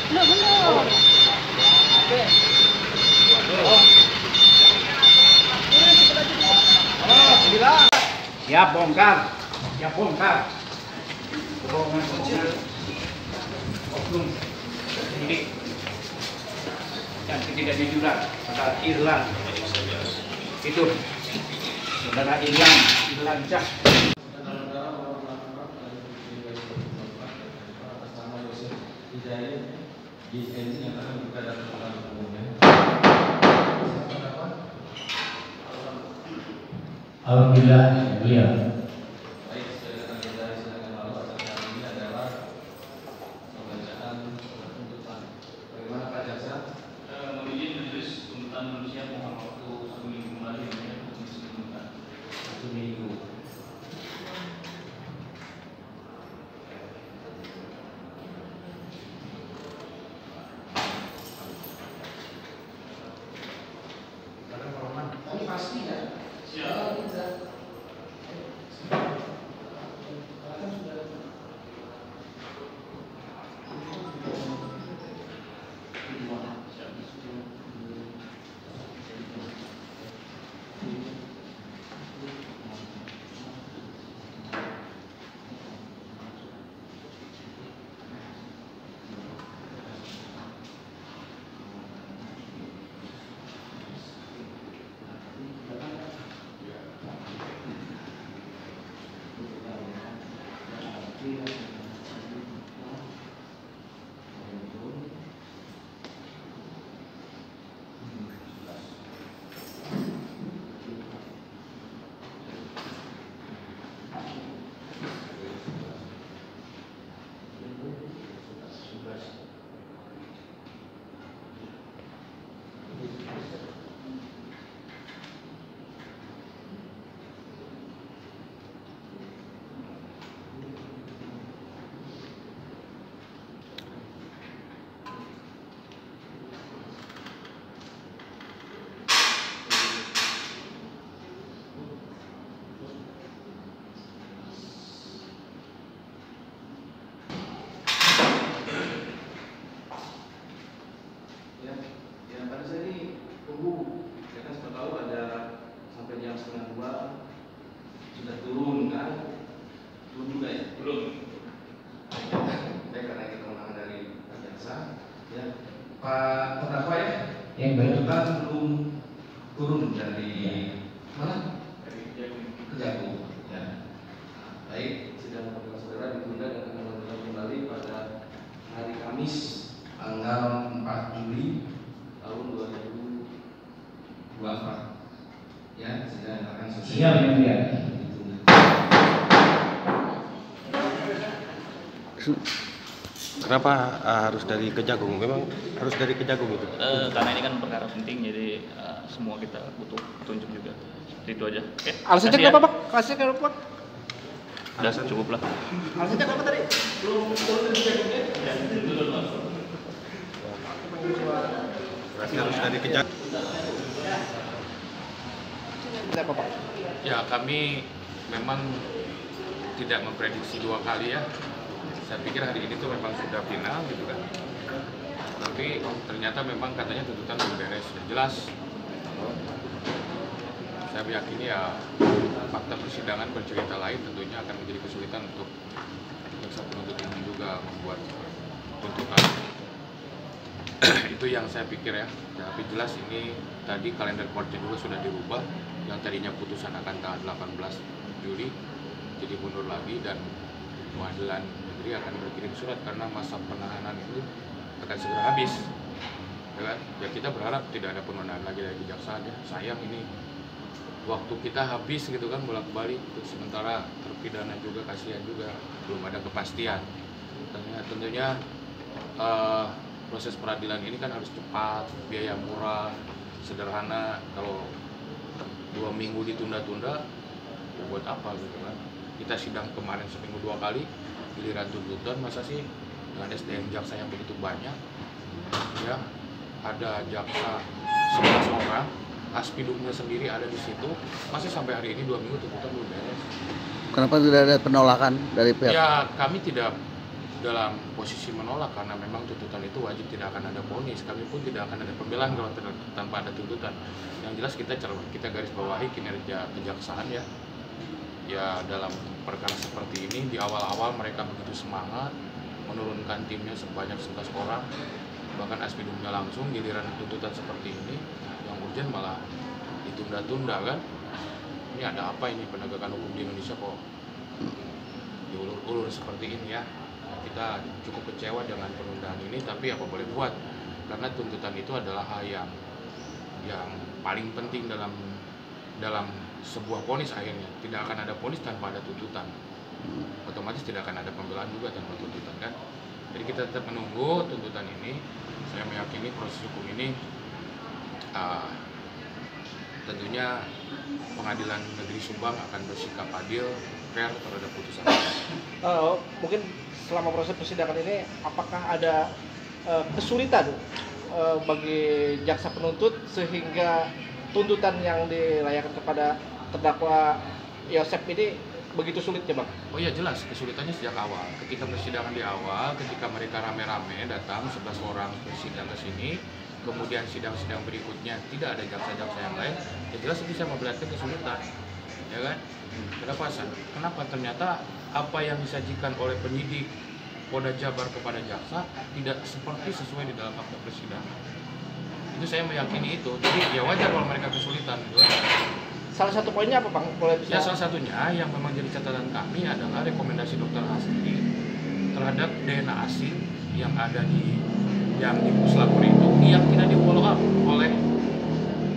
Nggak benar. Siap bongkar. Siap bongkar. Bohongan oknum penyidik yang ketidakjujuran saudara Irlan. Itu saudara Irlan Cah. Alhamdulillah, mulia. Baik, silakan lalu acara ini adalah pembacaan tuntutan. Bagaimana Pak Jaksa? Mohon izin majelis tuntutan manusia mohon waktu 1 minggu kembali untuk tuntutan. 1 minggu. Tapi pasti ya. Siap. Ya, pada saya ini tunggu. Ya kan sudah tahu ada sampai jam 1:30 sudah turun kan? Turun juga ya? Belum. Ya, karena ini kewenangan dari Pak Jaksa. Ya, Pak terdakwa ya? Yang baik. Tuntutan belum turun dari mana? Dari Jagung. Kejagung. Ya. Baik, sidang perkara saudara ditunda dan akan dilanjutkan kembali pada hari Kamis tanggal 4 Juli tahun 2024. Ya, sidang akan selesai. Siap, yang mulia. Ditunda. Kenapa harus dari Kejagung? Memang harus dari Kejagung itu? Karena ini kan perkara penting, jadi semua kita butuh petunjuk juga. Itu aja. Oke. Alasannya Makasih ya. kenapa Pak? Alasannya kenapa Pak? Udah cukup lah. Alasannya kenapa tadi? Berarti harus dari Kejagung. Kenapa Pak? Ya, kami memang tidak memprediksi 2 kali ya. Saya pikir hari ini tuh memang sudah final gitu kan. Tapi ternyata memang katanya tuntutan belum beres. Yang jelas, saya meyakini ya fakta persidangan bercerita lain tentunya akan menjadi kesulitan untuk jaksa penuntut umum juga membuat tuntutan. Itu yang saya pikir ya. Tapi jelas ini tadi kalender courtnya juga sudah dirubah. Yang tadinya putusan akan tanggal 18 Juli jadi mundur lagi, dan pengadilan negeri akan berkirim surat karena masa penahanan itu akan segera habis. Ya kan? Ya kita berharap tidak ada penundaan lagi dari kejaksaan ya. Sayang ini waktu kita habis gitu kan bolak-balik, sementara terpidana juga kasihan juga, belum ada kepastian. Tentunya proses peradilan ini kan harus cepat, biaya murah, sederhana. Kalau 2 minggu ditunda-tunda, ya buat apa gitu kan? Kita sidang kemarin seminggu 2 kali, giliran tuntutan masa sih dengan SDM jaksa yang begitu banyak, ya ada jaksa 11 orang, aspidumnya sendiri ada di situ, masih sampai hari ini 2 minggu tuntutan belum beres. Kenapa tidak ada penolakan dari pihak? Ya kami tidak dalam posisi menolak karena memang tuntutan itu wajib, tidak akan ada vonis. Kami pun tidak akan ada pembelaan kalau tanpa ada tuntutan. Yang jelas kita garis bawahi kinerja kejaksaan ya. Ya dalam perkara seperti ini di awal-awal mereka begitu semangat menurunkan timnya sebanyak 11 orang, bahkan aspidumnya langsung. Giliran tuntutan seperti ini yang urgent malah ditunda-tunda kan. Ini ada apa ini penegakan hukum di Indonesia kok diulur-ulur seperti ini ya. Kita cukup kecewa dengan penundaan ini, tapi apa boleh buat, karena tuntutan itu adalah hal yang paling penting dalam sebuah vonis. Akhirnya tidak akan ada vonis tanpa ada tuntutan, otomatis tidak akan ada pembelaan juga tanpa tuntutan kan. Jadi kita tetap menunggu tuntutan ini. Saya meyakini proses hukum ini tentunya Pengadilan Negeri Subang akan bersikap adil, fair terhadap putusan. Mungkin selama proses persidangan ini apakah ada kesulitan bagi jaksa penuntut sehingga tuntutan yang dilayangkan kepada terdakwa Yosep ini begitu sulitnya, Bang? Oh iya, jelas kesulitannya sejak awal. Ketika persidangan di awal, ketika mereka rame-rame datang 11 orang bersidang ke sini, kemudian sidang-sidang berikutnya tidak ada jaksa-jaksa yang lain, ya jelas bisa memperlihatkan kesulitan, ya kan? Kenapa ternyata apa yang disajikan oleh penyidik Polda Jabar kepada jaksa tidak seperti sesuai di dalam fakta persidangan. Itu saya meyakini itu. Jadi ya wajar kalau mereka kesulitan, gitu. Salah satu poinnya apa, Bang? Boleh bisa? Ya salah satunya yang memang jadi catatan kami adalah rekomendasi dokter asli terhadap DNA asing yang ada di puslapor itu, yang tidak di follow up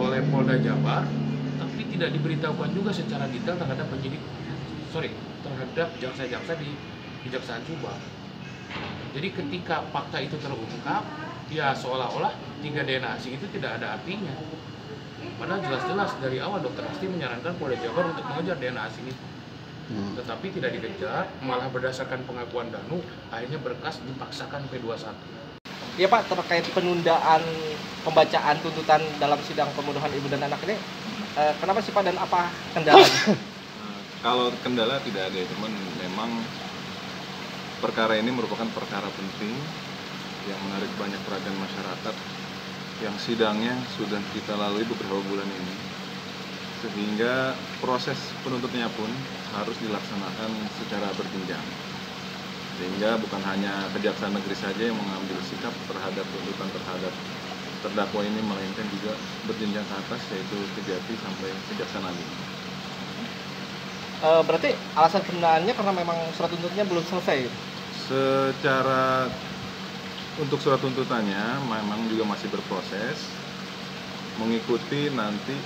oleh Polda Jabar, tapi tidak diberitahukan juga secara detail terhadap terhadap jaksa-jaksa di Kejaksaan Subang. Jadi ketika fakta itu terungkap, ya seolah-olah 3 DNA asing itu tidak ada artinya. Padahal jelas-jelas dari awal dokter asli menyarankan Polda Jabar untuk mengejar DNA asing itu. Tetapi tidak dikejar, malah berdasarkan pengakuan Danu, akhirnya berkas dipaksakan P21. Ya Pak, terkait penundaan pembacaan tuntutan dalam sidang pembunuhan ibu dan anak ini, kenapa sih Pak dan apa kendalanya? Kalau kendala tidak ada, cuman memang perkara ini merupakan perkara penting yang menarik banyak perhatian masyarakat, yang sidangnya sudah kita lalui beberapa bulan ini, sehingga proses penuntutnya pun harus dilaksanakan secara berjenjang, sehingga bukan hanya Kejaksaan Negeri saja yang mengambil sikap terhadap tuntutan terhadap terdakwa ini, melainkan juga berjenjang ke atas, yaitu Kejati sampai Kejaksaan Agung. Berarti alasan penundaannya karena memang surat tuntutnya belum selesai? Secara untuk surat tuntutannya memang juga masih berproses, mengikuti nanti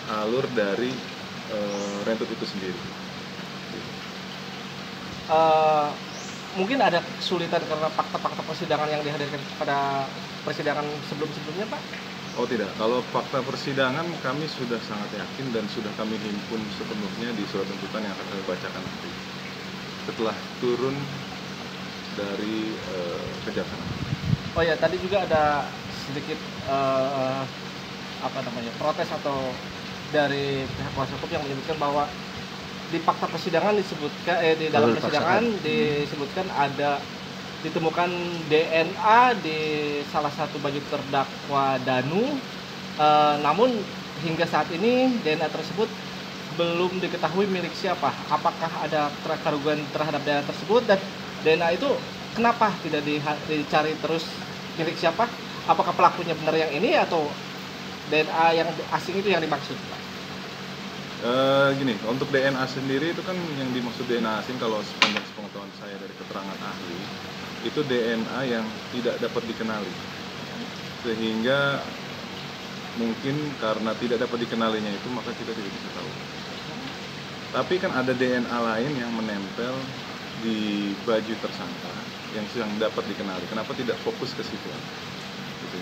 alur dari rentut itu sendiri. Mungkin ada kesulitan karena fakta-fakta persidangan yang dihadirkan pada persidangan sebelum-sebelumnya, Pak? Oh tidak, kalau fakta persidangan kami sudah sangat yakin dan sudah kami himpun sepenuhnya di surat tuntutan yang akan kami bacakan nanti setelah turun dari kejaksaan. Oh ya, tadi juga ada sedikit protes atau dari pihak kuasa hukum yang menyebutkan bahwa di fakta persidangan disebutkan di dalam persidangan disebutkan ada ditemukan DNA di salah satu baju terdakwa Danu, namun hingga saat ini DNA tersebut belum diketahui milik siapa. Apakah ada keraguan terhadap DNA tersebut, dan DNA itu kenapa tidak dicari terus milik siapa? Apakah pelakunya benar yang ini atau DNA yang asing itu yang dimaksud? Gini, untuk DNA sendiri itu kan yang dimaksud DNA asing, kalau sepanjang pengetahuan saya dari keterangan ahli, itu DNA yang tidak dapat dikenali, sehingga mungkin karena tidak dapat dikenalinya itu maka kita tidak bisa tahu. Tapi kan ada DNA lain yang menempel di baju tersangka yang sedang dapat dikenali. Kenapa tidak fokus ke situ? Gitu.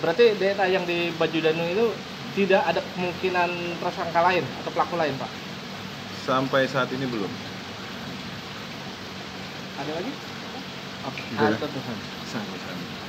Berarti DNA yang di baju Danu itu tidak ada kemungkinan tersangka lain atau pelaku lain, Pak? Sampai saat ini belum. Ada lagi? Sampai saat ini.